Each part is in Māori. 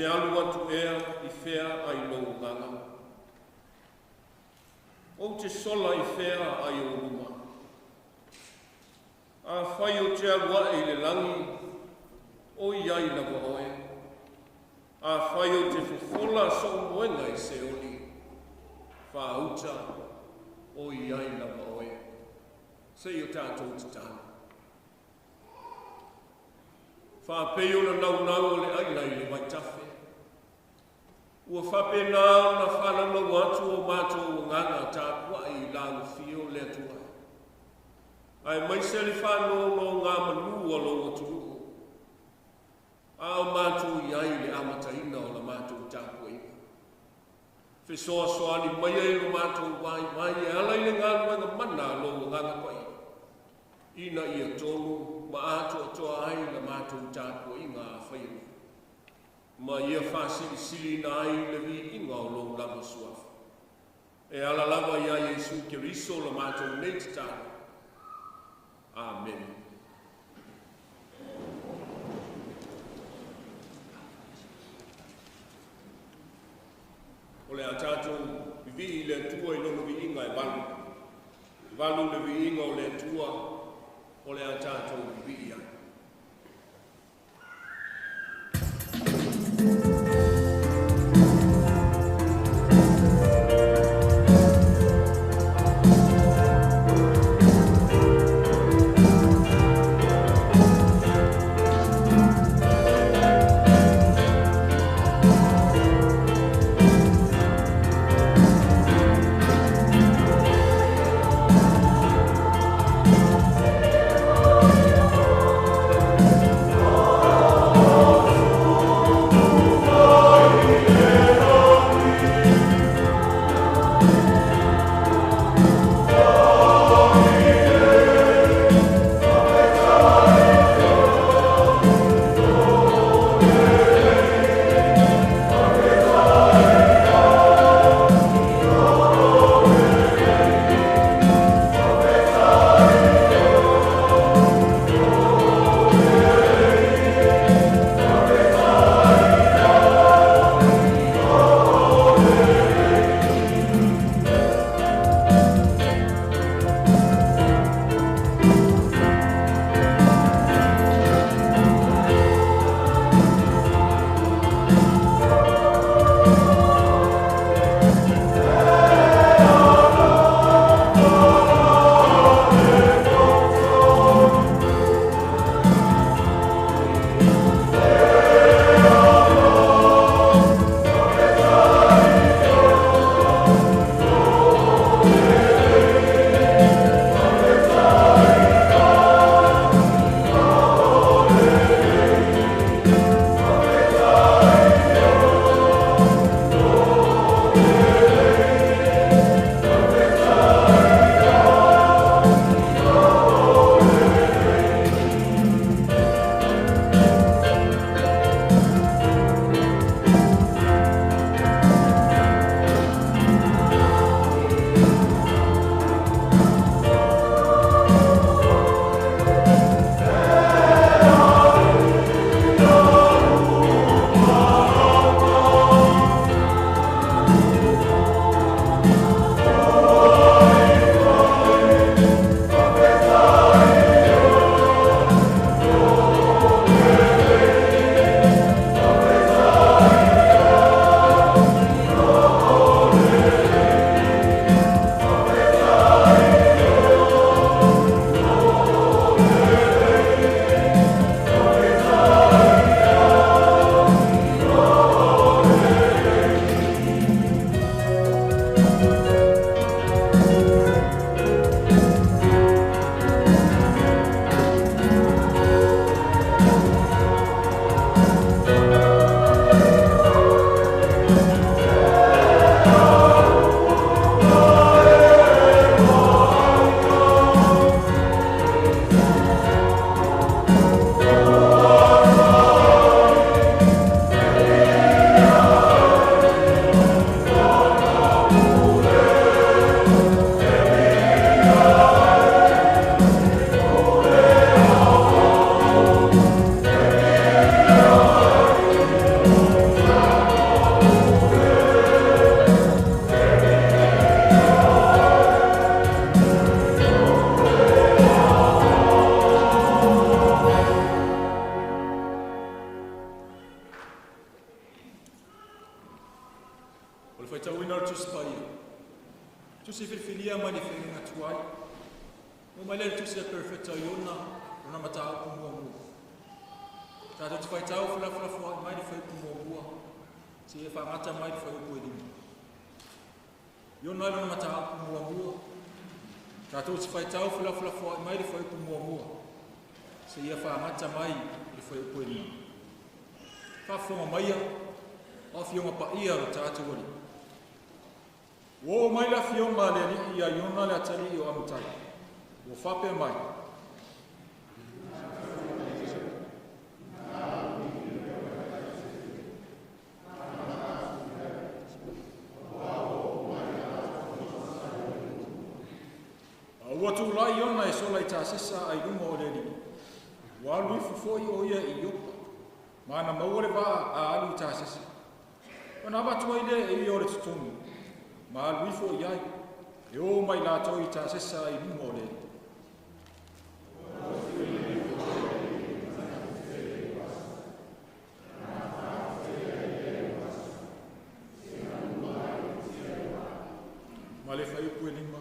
te alu atu ea I whea ai lo nganga. O te sola I whea ai o ruma. A whai o te alua I le langi, o iai lava oe. A whai o te whawhola so moenga I se oli. Whauta, o iai lava oe. Sei o tātou te tāna. Whapei o na nau o le aina I le waitawhi. Ua whape nā na whanau atu o mātou o ngana tāpua I lau whio le atua. Ai mai se le whanau no ngā manu o lo atu. A o mātou I ai le amataina o la mātou tāpua ina. Whesoa soani mai ai lo mātou wai mai e ala I le ngānu anga mana lo nganga pai. Ina ia tonu ma ato toa ai la mātou tāpua inga a whairu. Ma ia whasiri siri na ai le vi inga o lo lava suafa. E ala lava ia Yesu ke riso la mātou nei te tāna. Amen. O le a tātou vi le tua I lono vi inga e valu. Valu le vi inga o le tua o le a tātou vi ia. Oh whaitau ina o tusi pai. Tusi whiwhilia mai ni whenga tuai. O mai lere tusi a perfecta iona, rona Matāafa mua mua. Tātou te whaitau whilawhilawhua mai ni whaipu mua mua. Si e whangata mai ni whaipu e lima. Iona rona Matāafa mua mua. Tātou te whaitau whilawhilawhua mai ni whaipu mua mua. Si e whangata mai ni whaipu e lima. Whawhonga maia, o whionga pa ia o tātou wari. Wo mai la whionga le ni ia iona le atari o amutai. Wo whape mai. Watu lai iona e sola I tā sesa ai runga o le ni. Wa lui fufoi o ia I iopa. Mana maure va a alu tā sesa. Wana watu ai le e I ore tutongu. Ma lui fo iai. E o mai la toi tā sesa ai runga o le ni. Ma le whai upu e lima.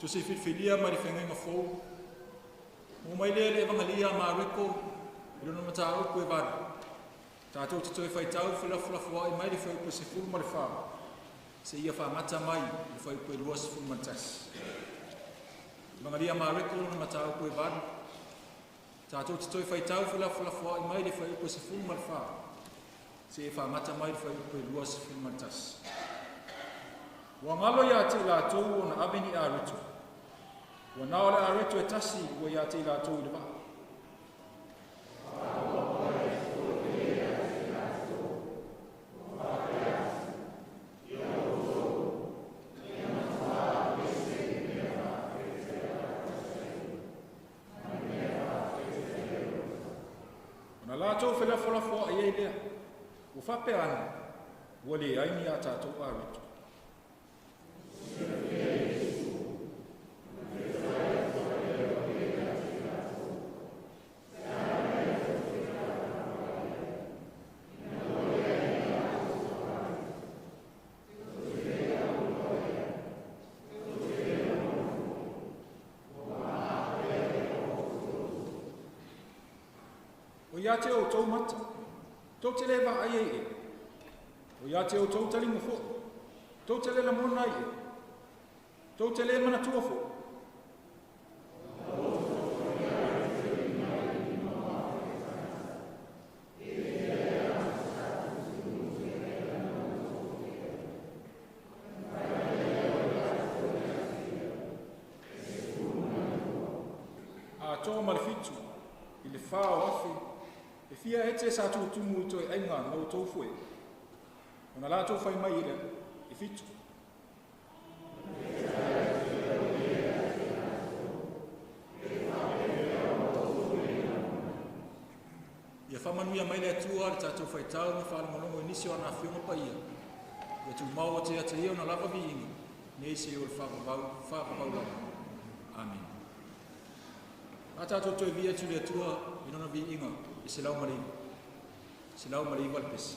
Tu se whiwhilia mai whengenga whou. Mo mai lea le evangalia ma reko, I lona Matāafa e varu. Tātou te toi whaitau whilawhilawhua I mai le whaupu se fulu ma le whāma. Se ia whamata mai le whaupu e lua se fulu ma tas. Evangalia ma reko lona Matāafa e varu. Tātou te toi whaitau whilawhilawhua I mai le whaupu se fulu ma le whāma. Se ia whamata mai le whaupu e lua se fulu ma tas. Wa ngalo ia te la tau o na aveni a reto. Wa nao le a reto e tasi wa ia te la tau I le waa. Na la tau whilawhilawhua I lea. Wa whape ana. Wa le aini a tātou a reto. O ia te o tau mata, tau te lewa ai e. O ia te o tau talinga fo, tau te le la mona ai e. Tau te le mana tua fo. A tō marifitu, I le whao afi, e fia e te sa tū tumu I toi ainga nau tau fue. O na la tau whai mai ira, e fitu. Ia whamanuia mai le atua le tātou whaitau na whaalamalongo I nisi o ana whionga pa ia. Ia tu mau o te ata ia o na lava vi inga. Nei se o le whakapau lau. Amen. A tātou toi via tu le atua I nona vi inga I se lau mariwa. Se lau mariwa le pesi.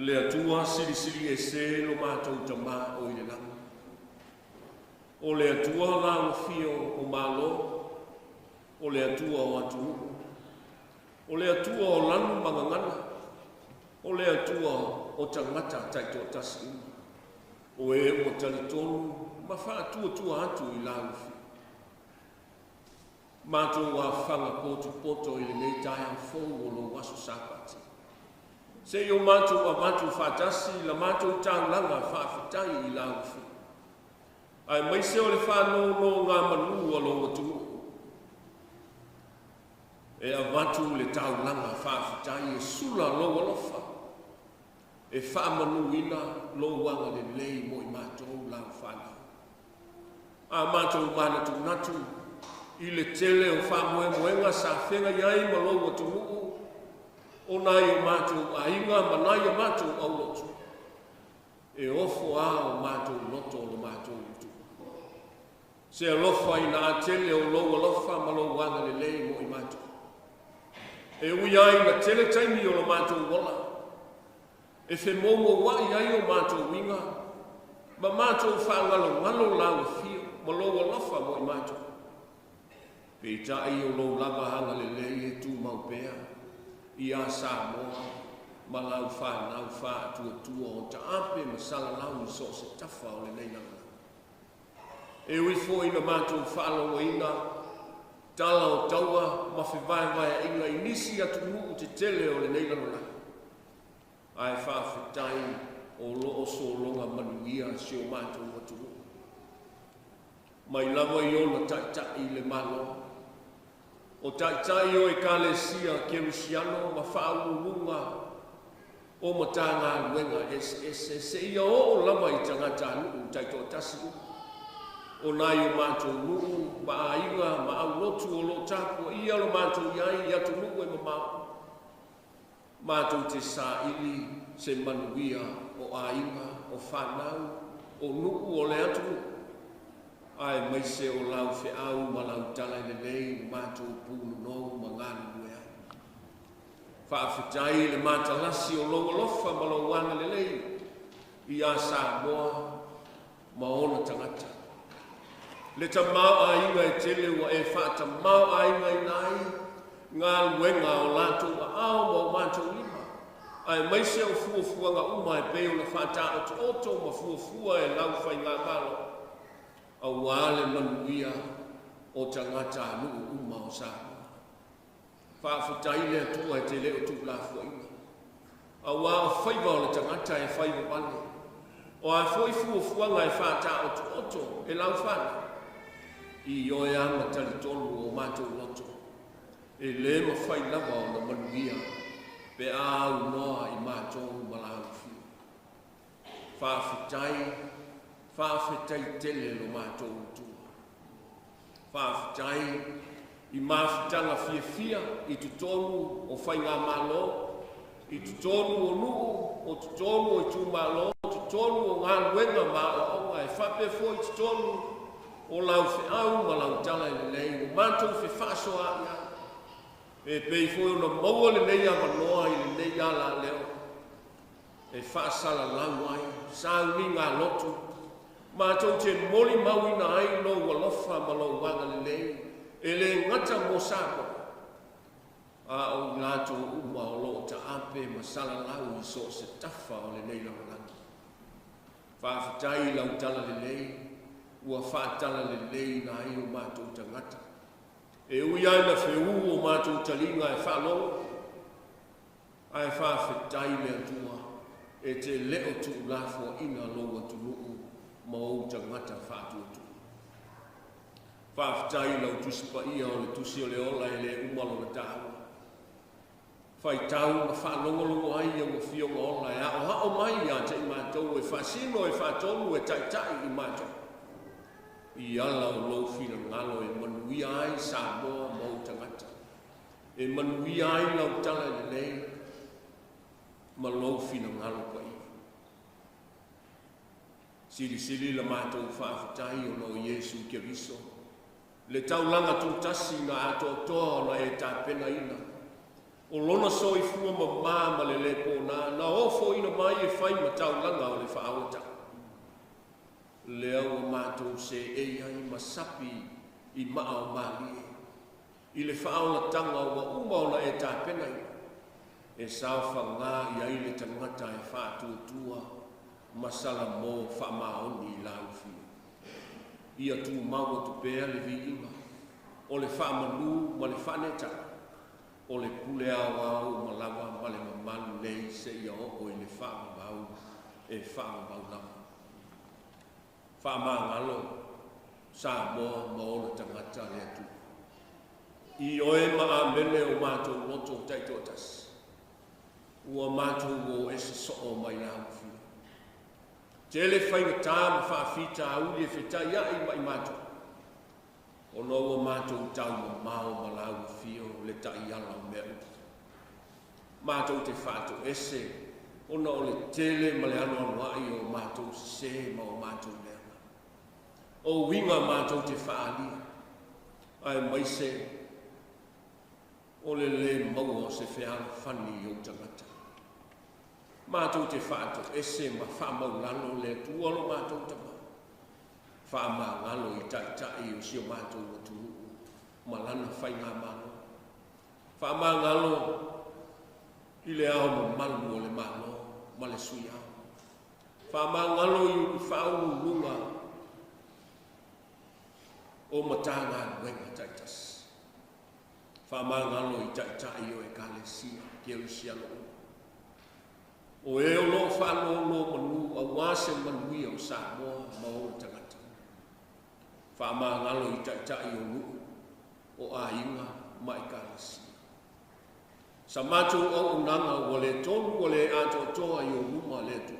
le atua sili e se lo mātou tama o i le langa. O le atua la o fio o malo, o le atua o atu, o le atua o lanu mangangana, o le atua o tangata taito tasi, o e o talitonu, ma wha atua atu i la o fio. Mātou a whanga poto i le nei tai a fōu o lo waso Sapati. Se o mātou a mātou whātasi, la mātou tāulanga whāwhitai i la o fio. Ai mai se o le whāno no ngā manu o lo watu. E a watu le tāulanga whāwhitai e sula lo alofa. E whāmanu ina lo wanga le lei mo i mātou la o whāna. A mātou mana tu natu, i le tele o whamoemoenga sa whenga iai ma lo watu nuu. O nai o mātou a inga ma nai o mātou au lotu. E ofo a o mātou loto o lo mātou lotu. Se alofa i na tele o lo alofa ma lo wanga le lei mo i mātou. E ui ai na tele taimi o lo mātou wala. E whe momo wai ai o mātou winga. Ma mātou whangalo ngalo lau fio ma lo alofa mo i mātou. Pe tai o lo lava hanga le lei e tu maupea. I a Samoa, ma lau whanau wha tua o ta ape ma sala lau so se tafa o le nei nanga. E ui fo ina mātou whalo o ina, tala o taua, ma whewai inga inisi atu nuu te tele o le nei nanga. Ai whawhetai o lo o so longa manuia si o mātou atu nuu. Mai lawa i ona taitai le malo. O taitai o e kalesia kerusiano ma whaurunga o matanga luenga se ia o lama i tangata nuu taito tasi. O nai o mātou nuu, ma a inga, ma au lotu o lo tapu, ia lo mātou iai, i atu nuu e mamau. Mātou te sa ili se manuia o a inga, o whanau, o nuu o le atu nuu. Ai mai se o lau fe au ma lau tala i le nei mātou pūnu nou ma ngānu e ai. Whaafetai le mātalasi o longa lofa ma lau wana le lei i a Samoa ma ona tangata. Le ta mau a inga e tele wa e whaata mau a inga i nai ngā luenga o lātou a au ma o mātou lima. Ai mai se o fuafuanga uma e peo na whaata o oto ma fuafua e lau whai ngā malo. A wale manuia o tangata nuu uma o Samoa. Whaafutai lea tua e te leo tu la fuaina. A wā o whaiva o le tangata e whaiva wane. O a foi fuafuanga e whaata o oto e lau whana. I oe anga talitonu o mātou loto. E le ma whai lava o na manuia. Pe a au noa i mātou malau fiu. Whaafutai whaafetai tele lo mātou utua. Whaafetai i māwhitanga fia i tutonu o whainga malo, i tutonu o nuu, o tutonu o tu malo, tutonu o ngā luenga mā o onga e whapefo i tutonu o lau whiau ma lau tala i le lei, o mātou whi whaasoa ia. E pei fo i una maua le nei a manoa i le nei a la leo. E whaasala lau ai, sāuni ngā lotu, mātou te moli mauina ai lo walofa ma lo wanga le lei, e le ngata mo sāpo. A o lātou uma o lo ta ape ma sala lau i so se tafa o le nei langalanga. Whaafetai lau tala le lei, ua whaatala le lei na ai o mātou tangata. E ui ai na wheu o mātou talinga e whalonga. Ai whaafetai le atua, e te leo tu lafo ina lo watu nuu. Ma o tangata whātuatu. Whaafitai lau tusipa ia o le tusi o le ola e le umalo na tāua. Whai tau na whaalongolongo ai au whionga ola e a o hao mai a te i mātou e whaasino e whaatonu e taitai i mātou. I ala o lau whina ngalo e manuia ai Samoa ma o tangata. E manuia ai lau tala le nei ma lau whina ngalo kwa i. Sili la mātou whaafetai o no Iesu kia riso. Le taulanga tūtasi na ato toa na e tāpena ina. O lona soifua ma le le pōna, na ofo ina mai e whai mataulanga o le whaawata. Lea ua mātou se eia i masapi i maa o mali e. I le whaala tanga ua umaona e tāpena i. E sauwha ngā i aile tangata e whātua masala mō whamaoni i lauwhi. Ia tū maua tu pēa le vi inga. O le whamanu ma le whaneta. O le pule au malawa ma le mamanu nei se ia o i le whamabau e whamabau lama. Whamangalo Samoa ma o le tangata le atu. I oe maa mele o mātou loto taitotas. Ua mātou o ese soo mai lauwhi. Tele whainga tā ma whaafita auli e whita ia i mai mātou. O no ua mātou tau ma mao ma lauwhi o le tai ala o mea uti. Mātou te whātou ese, o no o le tele ma le anu anuai o mātou se ma o mātou lea. O winga mātou te whaalia, ai mai se, o le maua se whiara whani o tangata. Mātou te whātou ese ma whamau lano le tuolo mātou tama. Whama ngalo i tai o sio mātou o tunu, ma lana whainga malo. Whama ngalo i le ao ma malu o le malo, ma le sui ao. Whama ngalo i whau lunga o matanga wenga taitas. Whama ngalo i tai o e kalesia, Jerusia lo. O e o lo whano lo manu, a wase manui o Samoa ma o tangata. Whama ngalo i tai o lu, o a inga ma i kalesia. Sa mātou o unanga o le tonu o le ato toa i o luma le tu.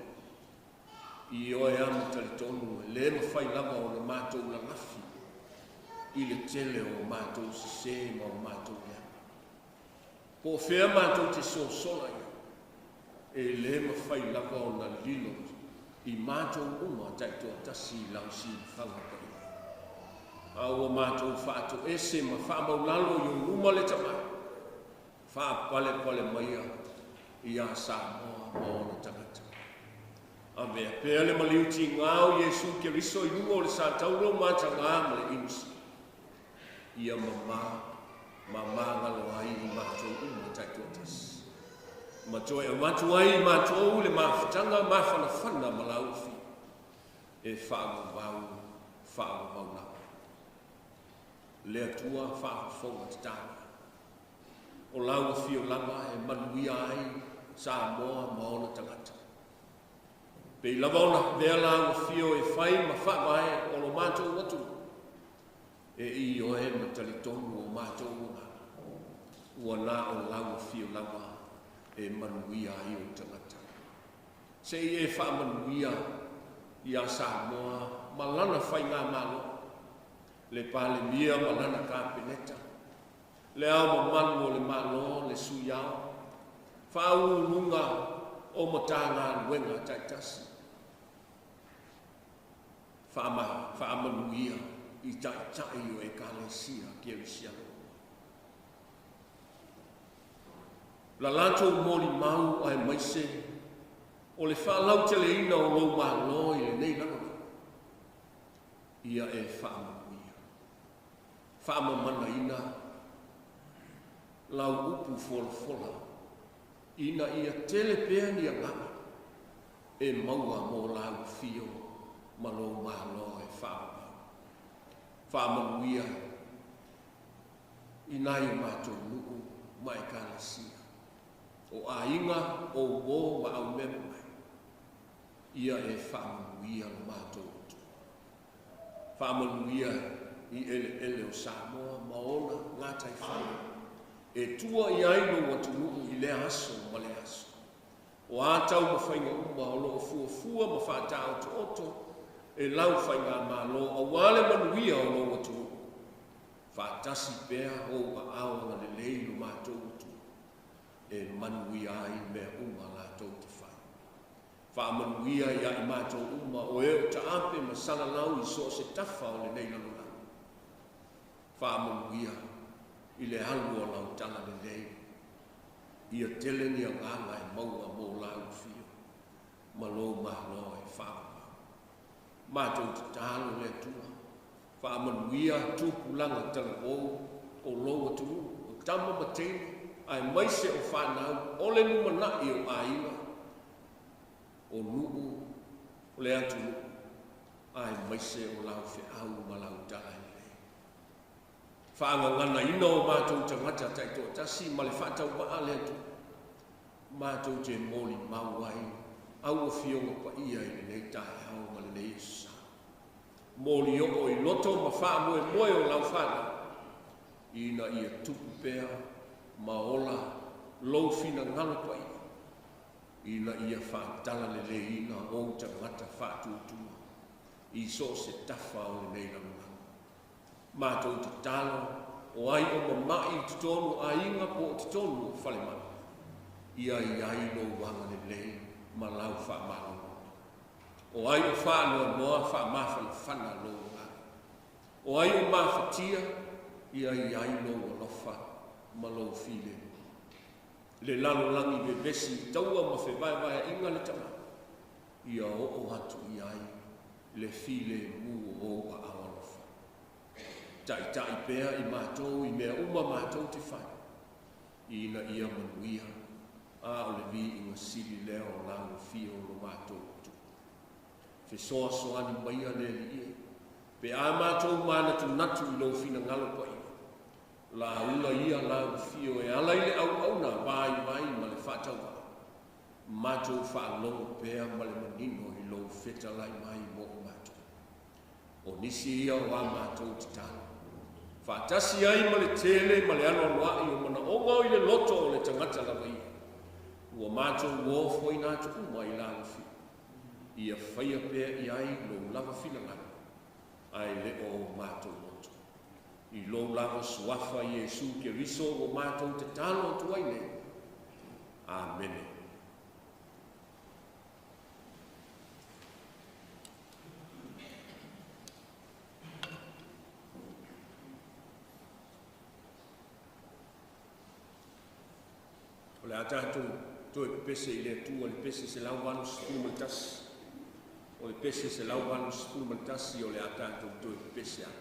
I o e amatari tonu, le mawhai lava o le mātou la ngafi. I le tele o mātou se ma o mātou lea. Po whea mātou te sola ia, e le mawhai lava o na lilo i mātou uma taitoa tasi lausi whangapai. A ua mātou whātou ese ma whamau lalo i o luma le tamai. Whāpale maia i a Samoa ma o na tangata. A mea pēa le maliuti ngāo Jesu ke riso i lungo le sa tauro māta ngā ma le inusi. Ia mama ngalo ai i mātou uma taitotas. Matoe o mātou ai i mātou le mawhitanga mawhanawhana ma lauwhi. E whaamau na. Lea tua whaafonga te tāna. O lauwhi o lama e manuia ai Samoa ma ona tangata. Pei lava ona vea lauwhi o e whai ma whaamai o lo mātou watu. E i o e matalitonu o mātou unga. Ua nā o lauwhi o lama e manuia ai o tangata. Se i e whaamanuia i a Samoa ma lana whai ngā malo. Le pale mia ma lana kāpeneta. Le au ma manu o le malo, le sui au. Whau lunga o matanga nuenga taitasi. Whaamanuia i taitai o e kalesia Jerusia. La lato moli mau ai maise o le whalau tele ina o lo malo i le nei lana. Ia e whaamanuia. Whaamamana ina lau upu fola. Ina ia tele pea ni a ngā. E maua mo lau fio ma lo malo e whaamamanu. Whaamanuia i nai mātou nuku mai kalesia. O a inga o wō wa au meme mai. Ia e whaamanuia o mātou utu. Whaamanuia i ele o Samoa maona ngātai whanu. E tua i aino watu nuku i le aso ma le aso. O ātau ma whainga uma o loo fuafua ma whātau to oto. E lau whainga mā lo a wale manuia o lo watu. Whātasi pēa o wa awa le leilo mātou utu. E manuia ai mea uma lātou te whai. Whaamanuia i ai mātou uma o e o ta ape ma salalau i so se tafa o le neila luna. Whaamanuia i le alu o lau tala le leilo. ia tele ni nganga e maua mo lau fio malo malo e fa ma tu talo le tua fa manuia tu pulanga tala o lo tu tama matei ai mai se o fa na o le nu mana i o aina o nu o le atu ai mai se o lau fe au malau tala whaangangana ino o mātou tangata taito tasi ma le whātau wa ale atu. Mātou te mōli mauai, au o whionga pa ia i nei tae hau ma le nei sa. Mōli o i loto ma wha moe o lau whāna. Ina ia tupu pēa, ma ola, lou fina ngana pa ia. Ina ia whātala le le ina o tangata whātutua. I so se tafa o le nei ranga. Mātou te talo, o ai o mamai te tonu a inga po te tonu o whale mana. Ia i ai no wanga le lei, ma lau wha mano. O ai o whanua noa wha mawhana whana lo ngā. O ai o mawhatia, ia i ai no alofa, ma lo while. Le lalo langi me besi, taua ma whewai inga le tama. Ia o hatu i ai, le while mu o a awa. Tai pēa i mātou i mea uma mātou te whai. Ina ia manuia, a o le vi i ngā sili leo o nāngu fio no mātou tu. Whesoa soani maia le li ia. Pe a mātou mana tu natu i lau fina ngalo pa ia. La ula ia nāngu fio e ala ile au na vai ma le whātau wa. Mātou whaalongo pēa ma le manino i lau wheta lai mai mo mātou. O nisi ia o a mātou te tāna. Whātasi ai ma le tele, ma le ano anwai o mana o ngau i le loto o le tangata lawa ia. Ua mātou wōfo i nātu uma i lāna fi. Ia whaia pēr i ai lo lava fina ngana. Ai le o mātou loto. I lo lava suafa i Jesu ke riso o mātou te tālo tu ai ne. Amen. O le atatou toe pese i le atua le pese se lau wanu sepulu maltasi. O le pese se lau wanu sepulu maltasi o le atatou toe pese a.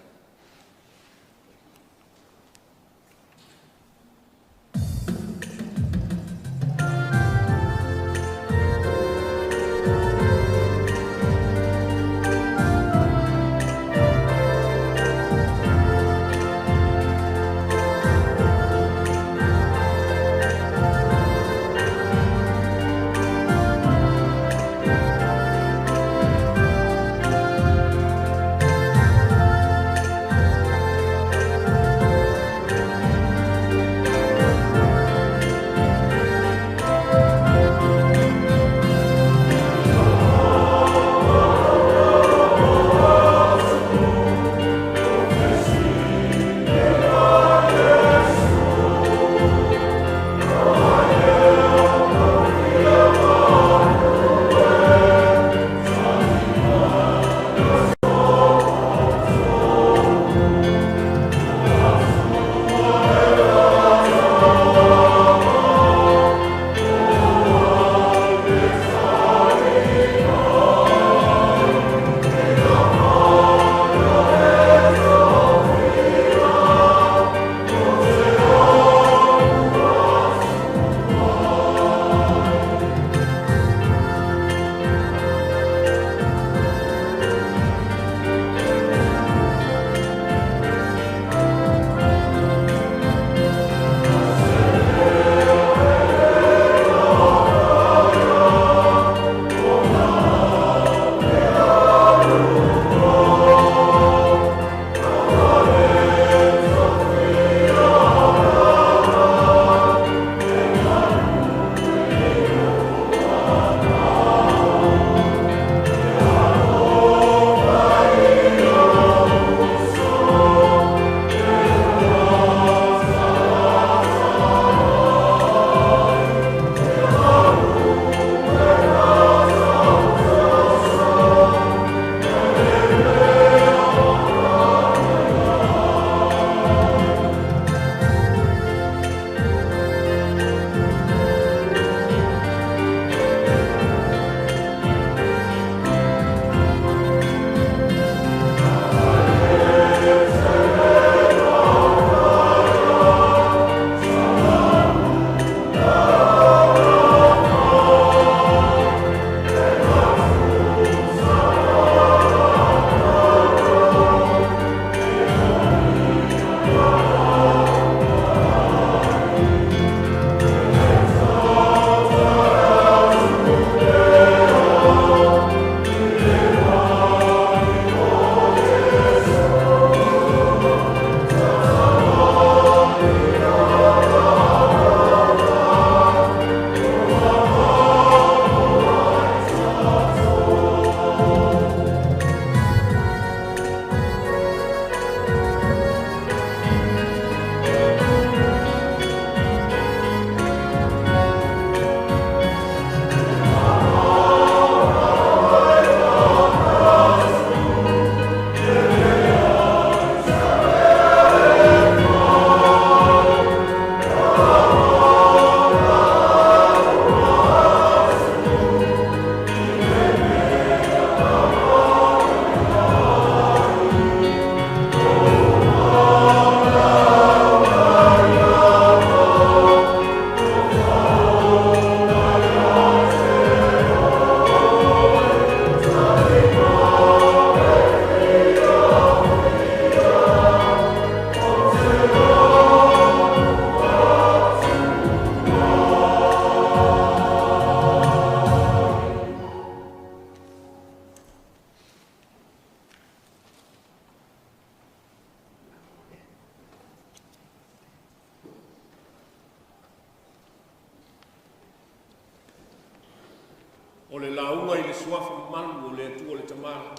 o le launga i le suafa malu o le atua le tamara.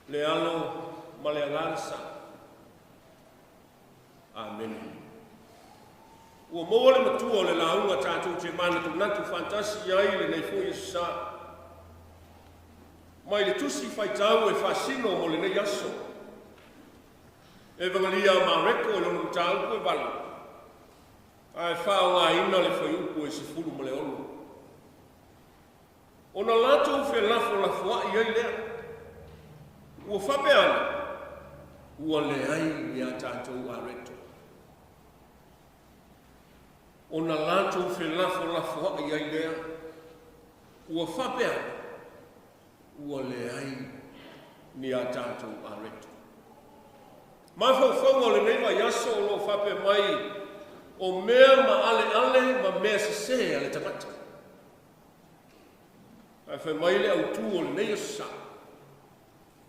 Le alo ma le agarsa. Amen. Ua moa le matua o le launga tātou te mana tunatu fantasi ai le nei fui sa. Mai le tusi faitau e fasino mo le nei aso. E vangalia ma reko e lono tau koe balu. Ai whao ngā ina le whai upo e se fulu ma le olu. O na lato fe lafo lafo ai ai lea. Ua whape ana. Ua le ai ni a tātou a reto. O na lato fe lafo ai ai lea. Ua whape ana. Ua le ai ni a tātou a reto. Mai whauwhanga le neiva yaso o lo whape mai o mea ma ale ma mea se ale tangata. Ai whai mai le au tū o le nei sa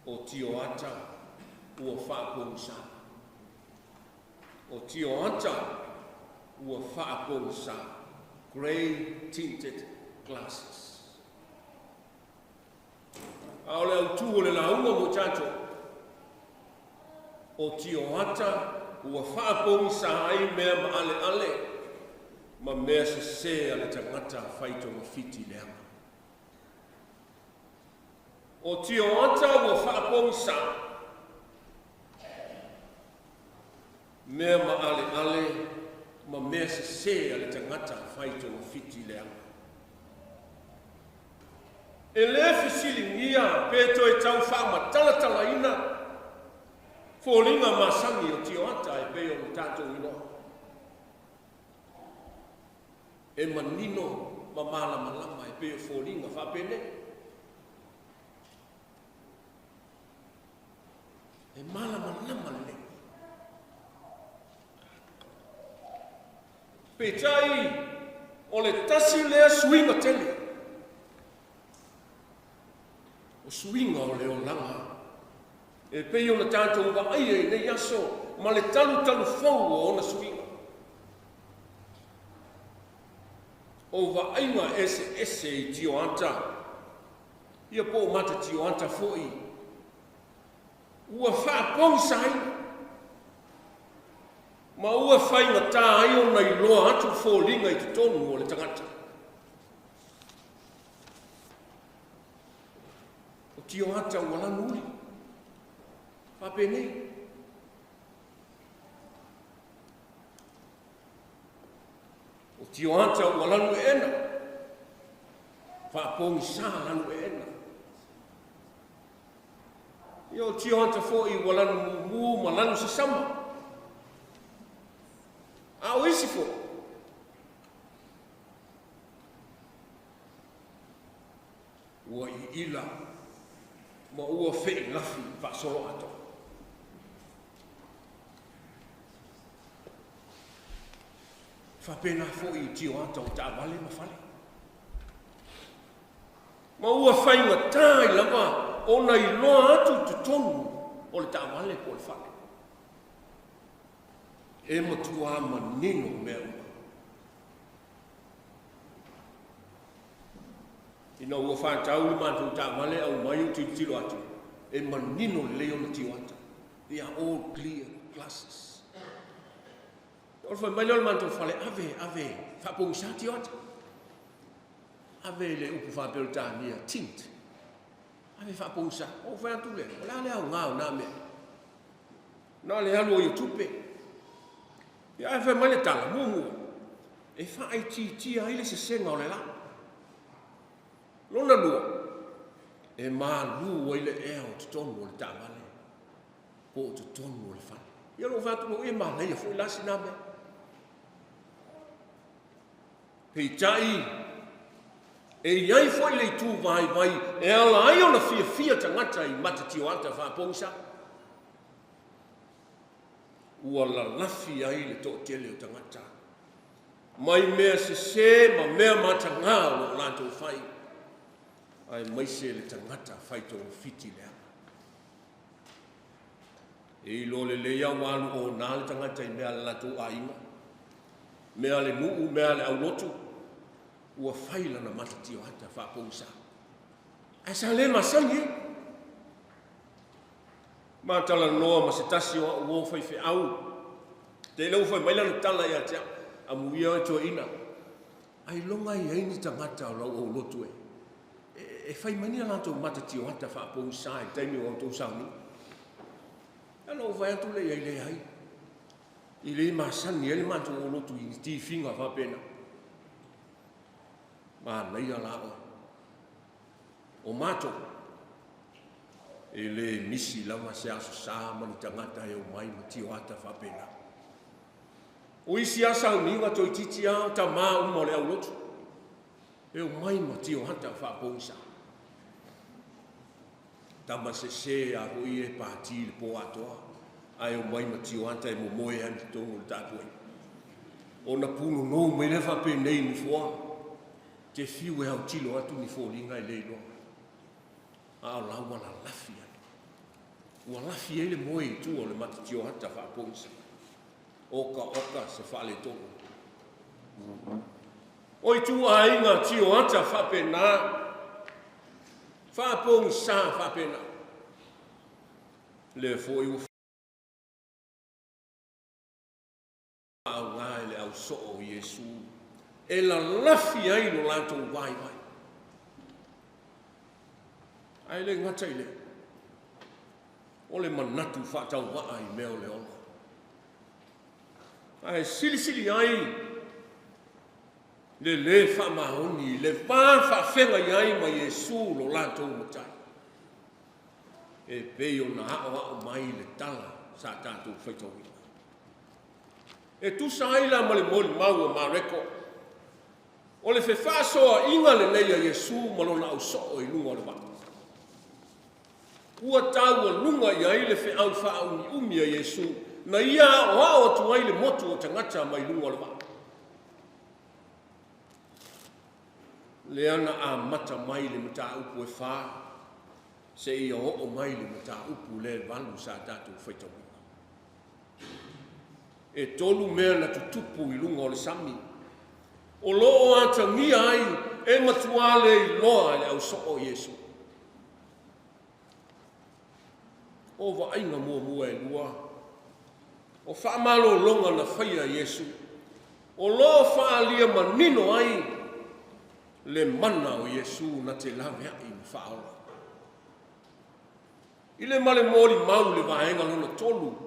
o tio ata ua whaapong sa. O tio ata ua whaapong sa. Grey tinted glasses. Ao le au tū o le launga mo tātou. O tio ata ua whaapong sa ai mea ma ale ma mea se ale tangata whaito ma fiti leanga. O tio ata ua whaapong sa mea ma ale ma mea se ale tangata whaito ma fiti leanga. E le fisilingia peto e tau whaama talatala ina Fōlinga masangi o tio ata e peo o tātou ino. E manino ma malama e peo fōlinga whapene. E malama le. Petai o le tasi lea suinga tele. O suinga o leo langa. E pei ona tātou wa ai e nei aso, ma le talu fau o ona suinga. O wa ainga ese i tio anta. Ia po mata tio anta foi. Ua whaapong sai. Ma ua whainga tā ai ona i loa atu fōlinga i te tonu o le tangata. O tio anta ua lanuri. Whapene. O tio anta ua lanu e ena. Whapong sa lanu e ena. Ia o tio anta fōi ua lanu mu ma lanu se sama. A o isi fō. Ua i ila. Ma ua whee lafi whasoro ato. Whapena fōi i tio ata o tā wale ma whale. Ma ua whainga tāi lama o nei loa atu te tonu o le tā wale po le whale. E matua manino mea ua. Ina ua whātau le mātou tā wale au mai o tilo atu. E manino leo na tio ata. They are all clear glasses. O le mai leo mantou fale ave whapong sa tio ata. Ave le upu whapelo tānia tint. Ave whapong sa. O whātu le. O la le au ngāo nā mea. Nā le alu o i tupe. Ia ave mai le tala mumu. E whaai ti ai le se senga o le la. Lona lua. E mā lu o i le ea o te tonu o le tāwale. Po o te tonu o le whale. Ia lo whātu lo e mā nei a fwoi lasi nā mea. Hei tai, e iai foi le tū vai, e ala ai ona fia tangata I mata tio anta whapongsa. Ua la lafi ai le tō tele o tangata. Mai mea se ma mea mata ngā o lantou whai. Ai mai se le tangata whai tō fiti lea. E ilo le leia walu o nā le tangata I mea lantou a inga. Mea le nuu, mea le au lotu. ua faila na matatio hata whapousa. Ai sa le masangi. Mātala noa ma se tasi o uo whai whi au. Te lau whai maila na tala ia tia. A muia e tua ina. Ai longa i eini tangata o lau o lotu e. E whai mania lanto matatio hata whapousa e taimi o tau sauni. Ano vai atu le ai le ai. I le masani ele manto o lotu i ti finga whapena. Ma nei ala o. O mato. E le misi lama se aso sa mani tangata e o mai ma tio hata whapena. O isi asa uninga toi titi a ta maa uma le au lotu. E o mai ma tio hata whapousa. Tama se a hoi e pāti le po atoa. Ai o mai ma tio hata e mo moe ani tongo le tātua. O na puno nou me le whapenei ni fua. Te fiu e au tilo atu ni fōlinga e leilo. A o lau wana lafi ani. Ua lafi e le moe i tu o le matatio hata whapousa. Oka se whale tongo. O i tu a inga tio hata whapena. Whapousa whapena. Le fo i au ngai le au so o Yesu. E la lafi ai no lanto vai. Ai le ngata ile. O le manatu whatau waa i meo le ona. Ai sili ai. Le whamahoni, le whenga iai ma Yesu lo lanto matai. E peo na hao mai le tala sa tātou whaitawina. E tu saila ma le moli maua ma reko. O le whewhasoa inga le neia Yesu malona au so i lunga le wā. Ua tāua lunga iai le wheau whaau ni umia Yesu. Na ia o hao atu ai le motu o tangata mai lunga le wā. Le ana a mata mai le mata upu e wha. Se ia o mai le mata upu le valu sa tātou whaitawina. E tolu mea na tutupu i lunga o le sami. O loo ata ngia ai e matuale i loa le au so o Yesu. O wa inga mua e lua. O whaamalo longa na whaia Yesu. O loo whaalia manino ai le mana o Yesu na te lawe ai na whaala. I le male mori mau le vaenga lona tolu.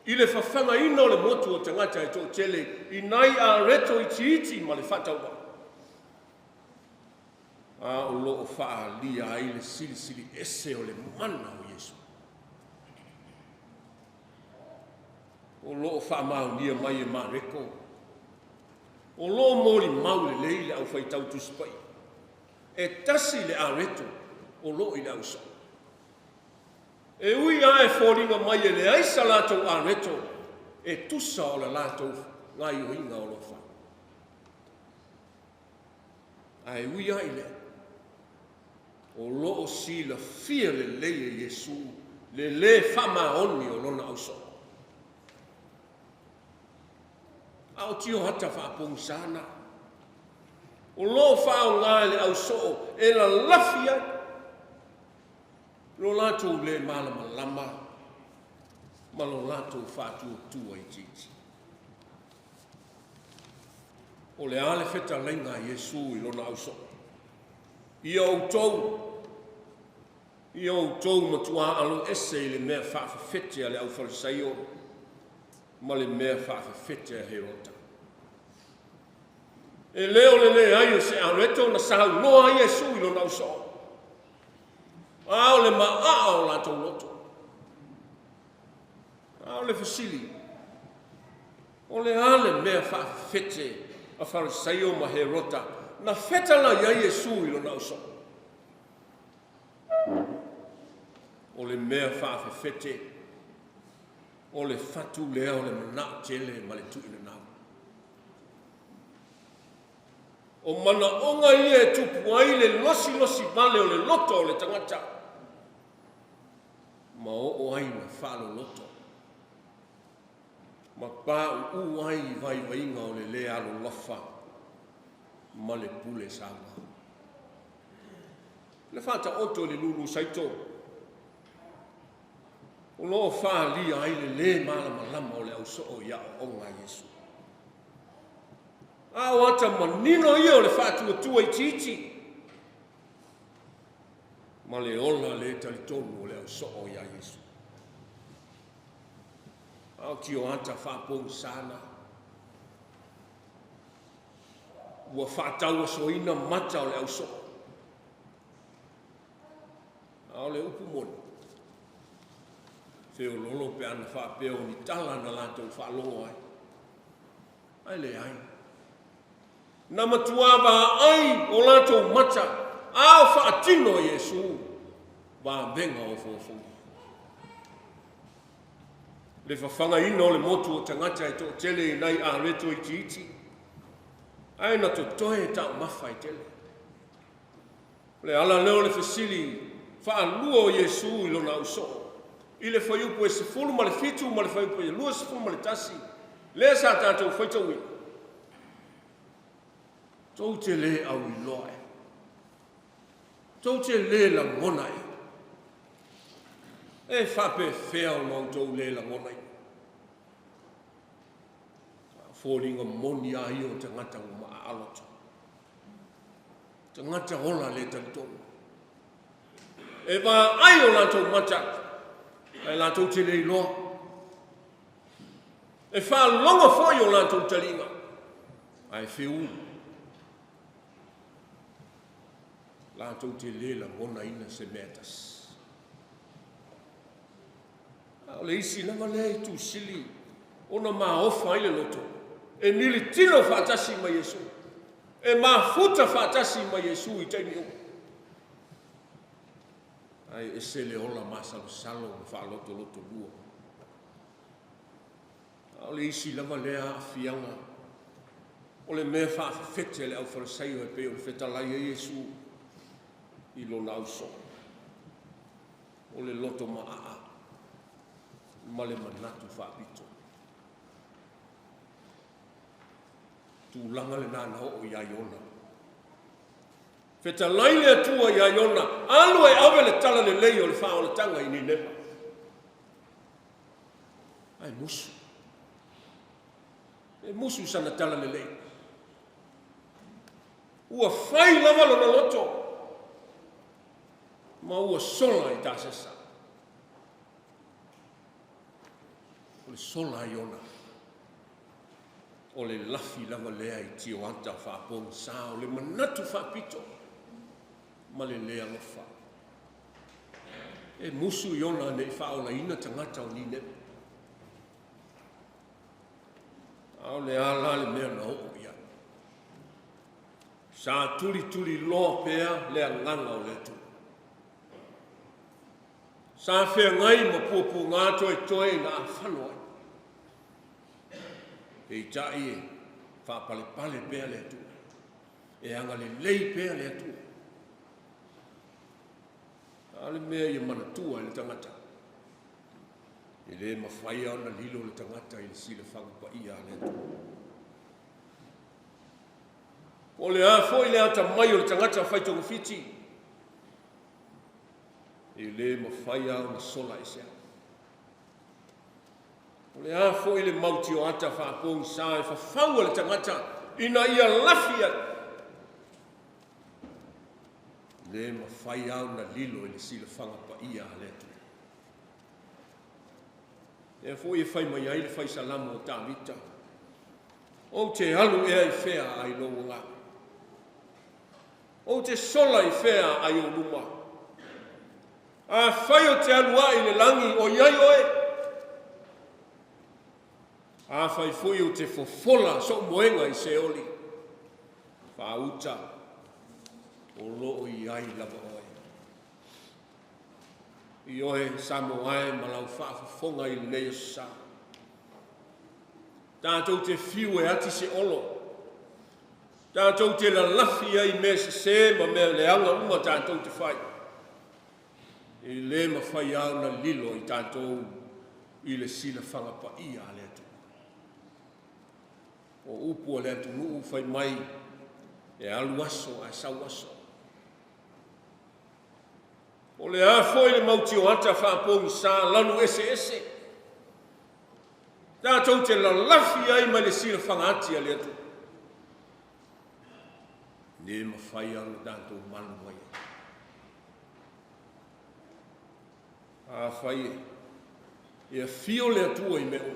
I le whawhanga ina o le motu o tangata e tō tele, i nai a reto i tiiti ma le whataua. A o loo wha lia ai le sili ese o le mana o Yesu. O loo wha mau nia mai e ma reko. O loo mori mau le leile au whai tau tuspai. E tasi le a reto o loo i le au so. E ui a e whoringa mai e le aisa lātou a reto, e tusa o la lātou ngai o inga o lofa. A e ui a i le, o loo si la fia le leie Yesu, le whama oni o lona au so. A o tio hata whapong sana. O loo whao ngai le au so, e la lafia, lo lato le malama lama, ma lo lato fatu tua i titi. O le ale feta lenga Yesu i lona au so. I au tou matua alo ese i le mea whaafefete a le au farisaio, ma le mea whaafefete a Herota. E leo le ai se areto na sau noa Yesu i lona au so. Ao le maa o la tau loto. Ao le fasili. O le ale mea whaafete a farisaio ma Herota. Na fetala ia Yesu i lona au so. O le mea whaafete. O le fatu lea o le mana tele ma le tuina nau. O mana onga ia e tupu ai le losi vale o le loto o le tangata. Ma o ai na whalo loto. Ma pā u ai vai vainga o le lea alo lofa. ma le pule sawa. Le fata oto le lulu saito. O lo fa li ai le malama o le au so o ia o nga Yesu. A wata manino ia o le fatu o tua i titi. Ma le ola le talitonu o le au so o ia Yesu. Au tio anta whapong sana. Ua whātau soina mata o le au so. Au le upu moni. Feo lolo pe ana whapeo ni tala na lātou whalongo ai. Ai le ai. Na matuaba ai o lātou mata. Ao whaatino Yesu. Wa benga o fofu. Le whawhanga ino le motu o tangata e to tele nei a reto i titi. Ai na to toe ta mawhai tele. Le ala leo le whasili whaalua o Yesu i lona uso. I le whaiupu e se fulu ma le fitu ma le whaiupu e lua se fulu ma le tasi. Le sa tātou whaitau i. Tau te le au i loa e. Tau te le la ngona e. E whape whea o nau tau le la ngona e. Fōringa moni a i o te ngata o maa aloto. Te ngata ola le talitonu. E wā ai o lātou mata. Ai lātou te le loa. E wha longa fōi o lātou talinga. Ai whiu. Lātou te le la ngona ina se metas. O le isi langa le i tū sili. Ona mā ofa i le loto. E nili tino whātasi ma Yesu. E mā futa whātasi ma Yesu i teimi o. Ai e se le ola masalo salo o whaaloto loto lua. O le isi lava lea Afianga. O le mea whaafete le au wharasaio e pe o le whetalai e Yesu i lo nauso. O le loto maa. Ma le manatu whaapito. Tūlanga le nāna o ia iona. Whetalai le atua ia iona, alu e awe le tala le lei o le whao le tanga i ni nepa. Ai musu. E musu sana tala le lei. Ua whai lava lo na loto. Ma ua sola i tāsesa. O le sola iona. O le lafi lava lea i tio anta whapong sa o le manatu whapito. Ma le lea lofa. E musu iona nei whaola ina tangata o nine. Ao le ala le mea na o ia. Sa tuli loa pea lea nganga o le tu. Sa whea ngai ma puapu ngā toe ngā whanoi. E tai e whapale pēr le tu. E anga le lei pēr le tu. Ale mea i mana tua i le tangata. E le mawhai au na lilo le tangata i le sile whangapa ia le tu. O le a fo i le ata mai o le tangata whaitonga fiti. E le mawhai au na sola i sea. O le a fo i le mauti o ata whapong sa e whawhau le tangata ina ia lafia. Le mawhai au na lilo i le sila whangapa ia le tu. E fo i whai mai ai le whai salamo o tāmita. O te alu e ai whea ai longo ngā. O te sola i whea ai o luma. A whai o te alu ai le langi o iai oe. A whai fui o te fofola so moenga i se oli. Whauta o loo i ai lava oe. I oe Samoa e malau whaafafonga i nei o sa. Tātou te whiu e ati se olo. Tātou te la lafi ai me se ma mea leanga uma tātou te whai. I le ma whai au na lilo i tātou i le sila whangapa ia le atu. O upu le atu nuu whai mai e alu aso a sau aso. O le a foi le mauti o ata whaapongi sa lanu ese. Tātou te lalafi ai mai le sira whangaati a le atu. Ne mawhai anu tātou manu mai. A whai e fio le atua I meo.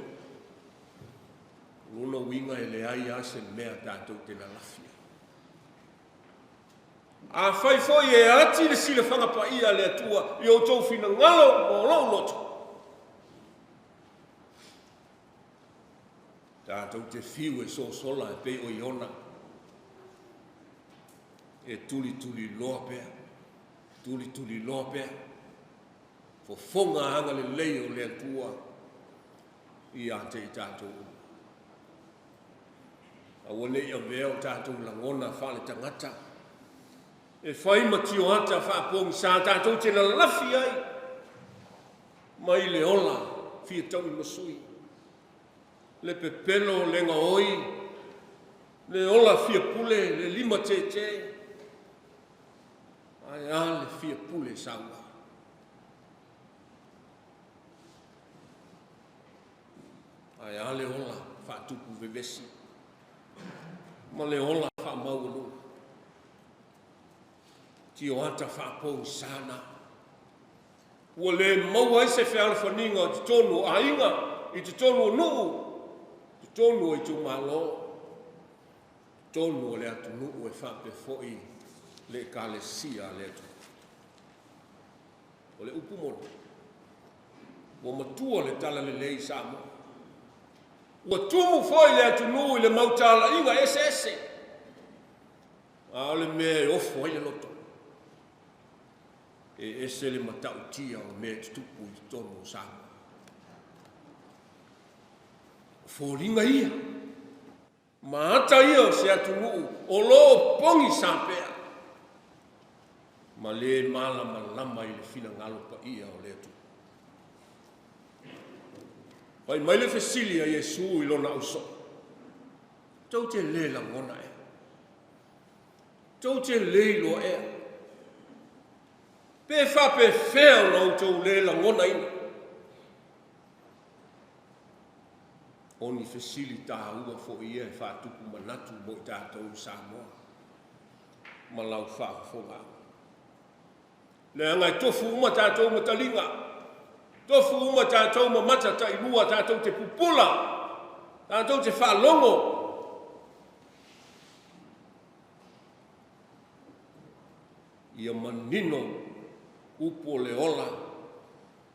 Luna winga e le ai ase mea tātou te lalafi. A whai foi e ati le sila whangapa ia le atua I o tau whina ngalo o lau loto. Tātou te whiu e so sola e pe o iona. E tuli loa pea. Tuli loa pea. Fo fonga hanga le leo le atua I a te I tātou. A wane ia veo tātou langona whale tangata. E whai mati o ata whaapongi sa tātou te na lafi ai. Mai le ola fia tau I masui. Le pepelo lenga oi. Le ola fia pule le lima te. Ai a le fia pule saua. Ai a le ola whaatupu vevesi. Ma le ola whaamaulu. Ti o ata whaapongi sana. Ua le maua I se whealawhaninga I te tonu a inga, I te tonu o nuu. Te tonu o I tu malo. Tonu o le atu nuu e whape foi le kalesia le atu. O le upumona. Ua matua le tala le lei Samoa. Ua tumu foi le atu nuu I le mautala inga ese. A le mea e ofo ai le loto. E ese le matautia o mea te tupu I tono o Samoa. Fōringa ia. Maata ia o se atu nuu o lo pongi sapea. Ma le malama I le fina ngalo pa ia o le atu. Pai mai le fesilia Yesu I lona uso. Tau te le langona e. Tau te le lo e. Pe whape whea nau tau le langona ina. Oni fesili tā ua fo ia e whaatuku manatu mo I tātou Samoa. Ma lau whaafonga. Le angai tofu uma tātou matalinga. Tofu uma tātou ma matata I lua tātou te pupula. Tātou te whaalongo. Ia manino upo le ola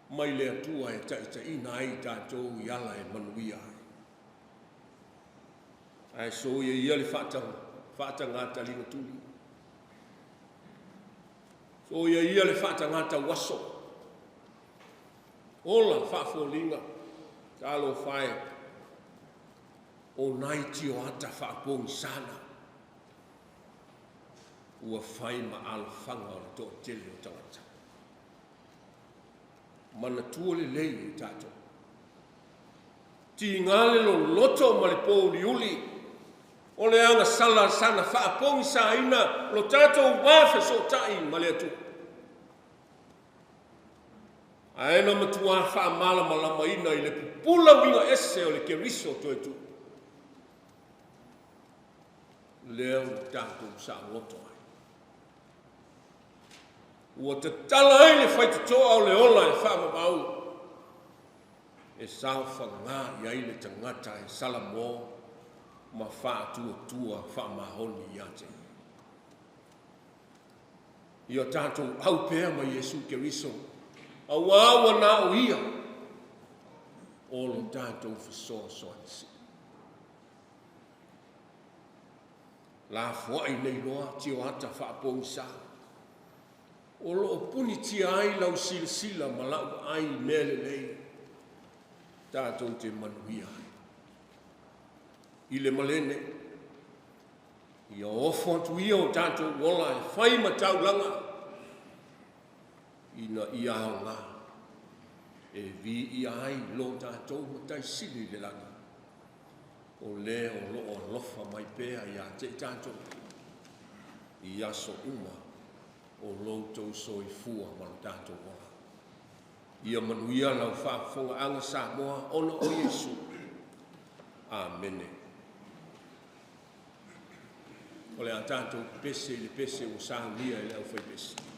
mai le atua e taita ina ai tātou I ala e manuia. Ai so ia le whaatanga talinga tuli. So ia le whaatanga waso. Ola whaafolinga. Talo whae. O nai tio ata whaapongi sana. Ua whai ma alwhanga o le toa tele o tangata. Mana tua le lei I tātou. Ti ngale lo loto ma le pōli uli. O le anga sala sana whaapongi sa ina lo tātou wafe so tai ma le atu. Aena matua whaamala malama ina I le pupula winga ese o le keriso to etu. Leo tātou sa loto ai. Ua te tala ai le whaitatoa o le ola e whaamamau. E sao whangā I ai le tangata e salamo ma whaatua whaamahoni I ate. Ia tātou au pēr ma Yesu Keriso. Awa na o ia. O lo tātou whasoa soansi. La fuai nei loa tio ata whaapongi sa. O lo puni tia ai lau sila ma lau ai mele nei. Tātou te manuia. I le malene. Ia ofo atu ia o tātou wola e whai matau langa. Ina ia hao ngā. E vi ia ai lo tātou matai sili le langa. O le o lo o lofa mai pēa ia te tātou. I aso uma o loutou soifua ma le tātou ola. Ia manuia lau whaafonga anga Samoa ono o Yesu. Amene. O le a tātou pese le pese o Sauniga e le au whai pese.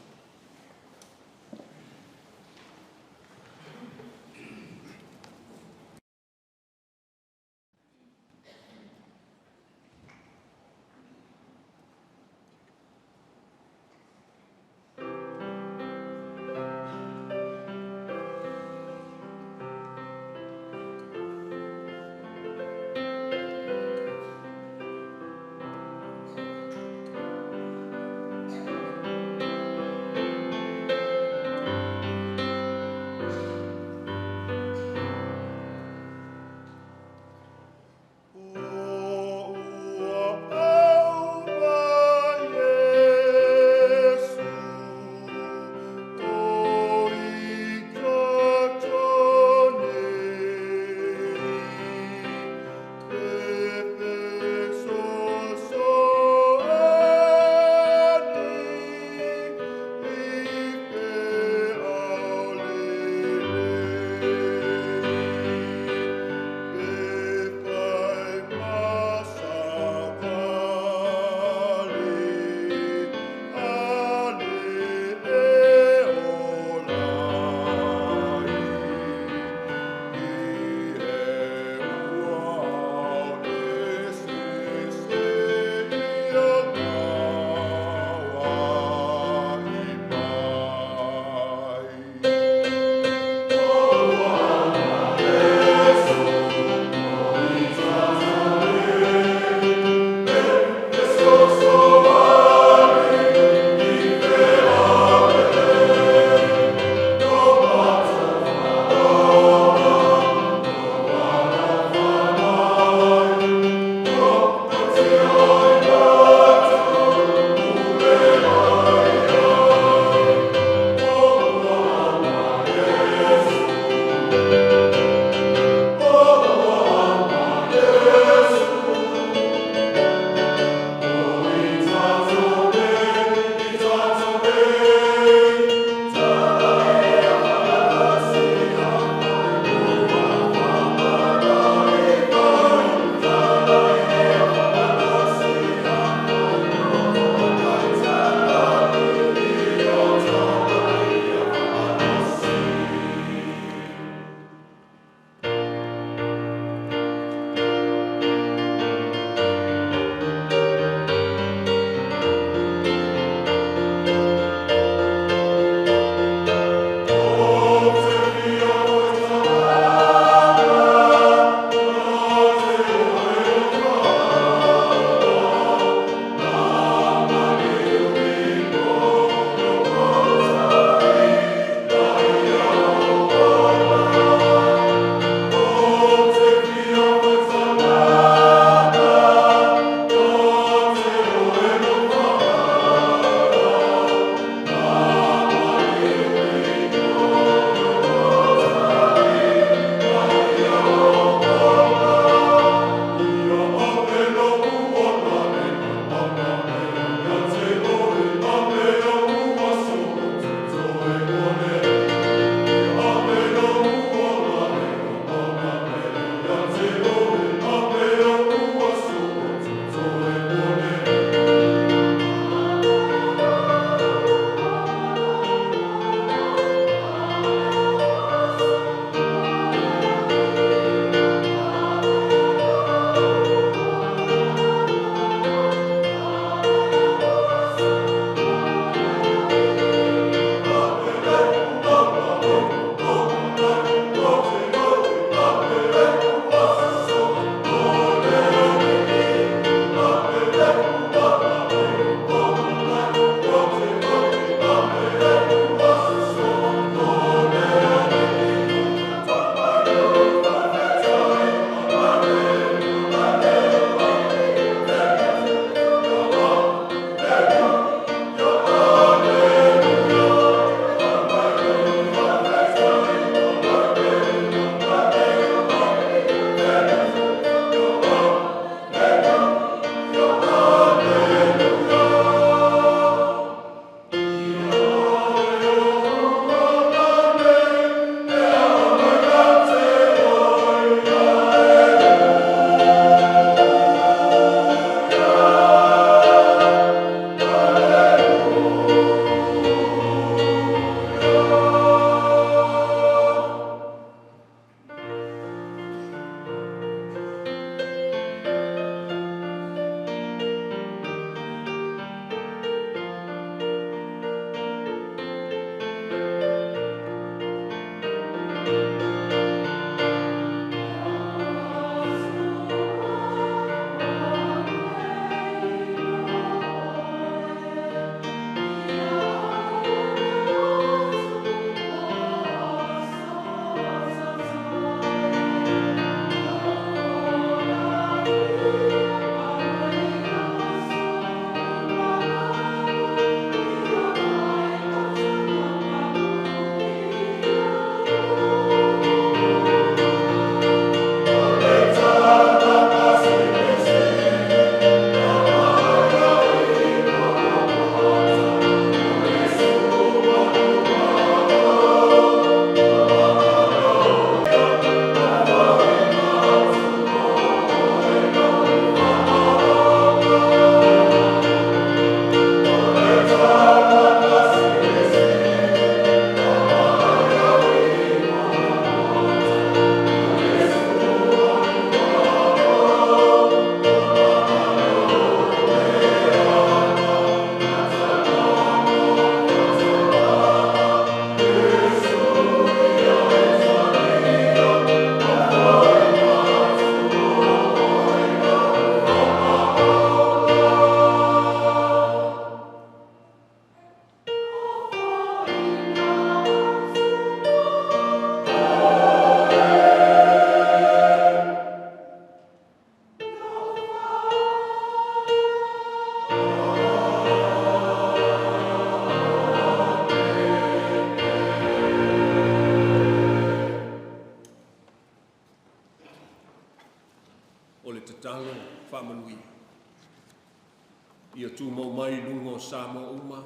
Ia tu mau mai lungo Samoa uma.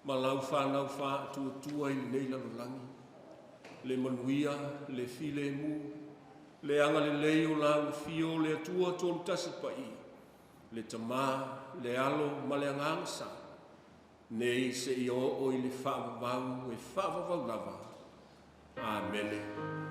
Ma lau whanau wha tua i nei lalolangi. Le manuia, le file mu, le anga le leo lau fio le atua tolu tasi pai. Le tamā, le alo, ma le angangsa. Nei se i o i le whaavavau e whaavavau lava. Amen.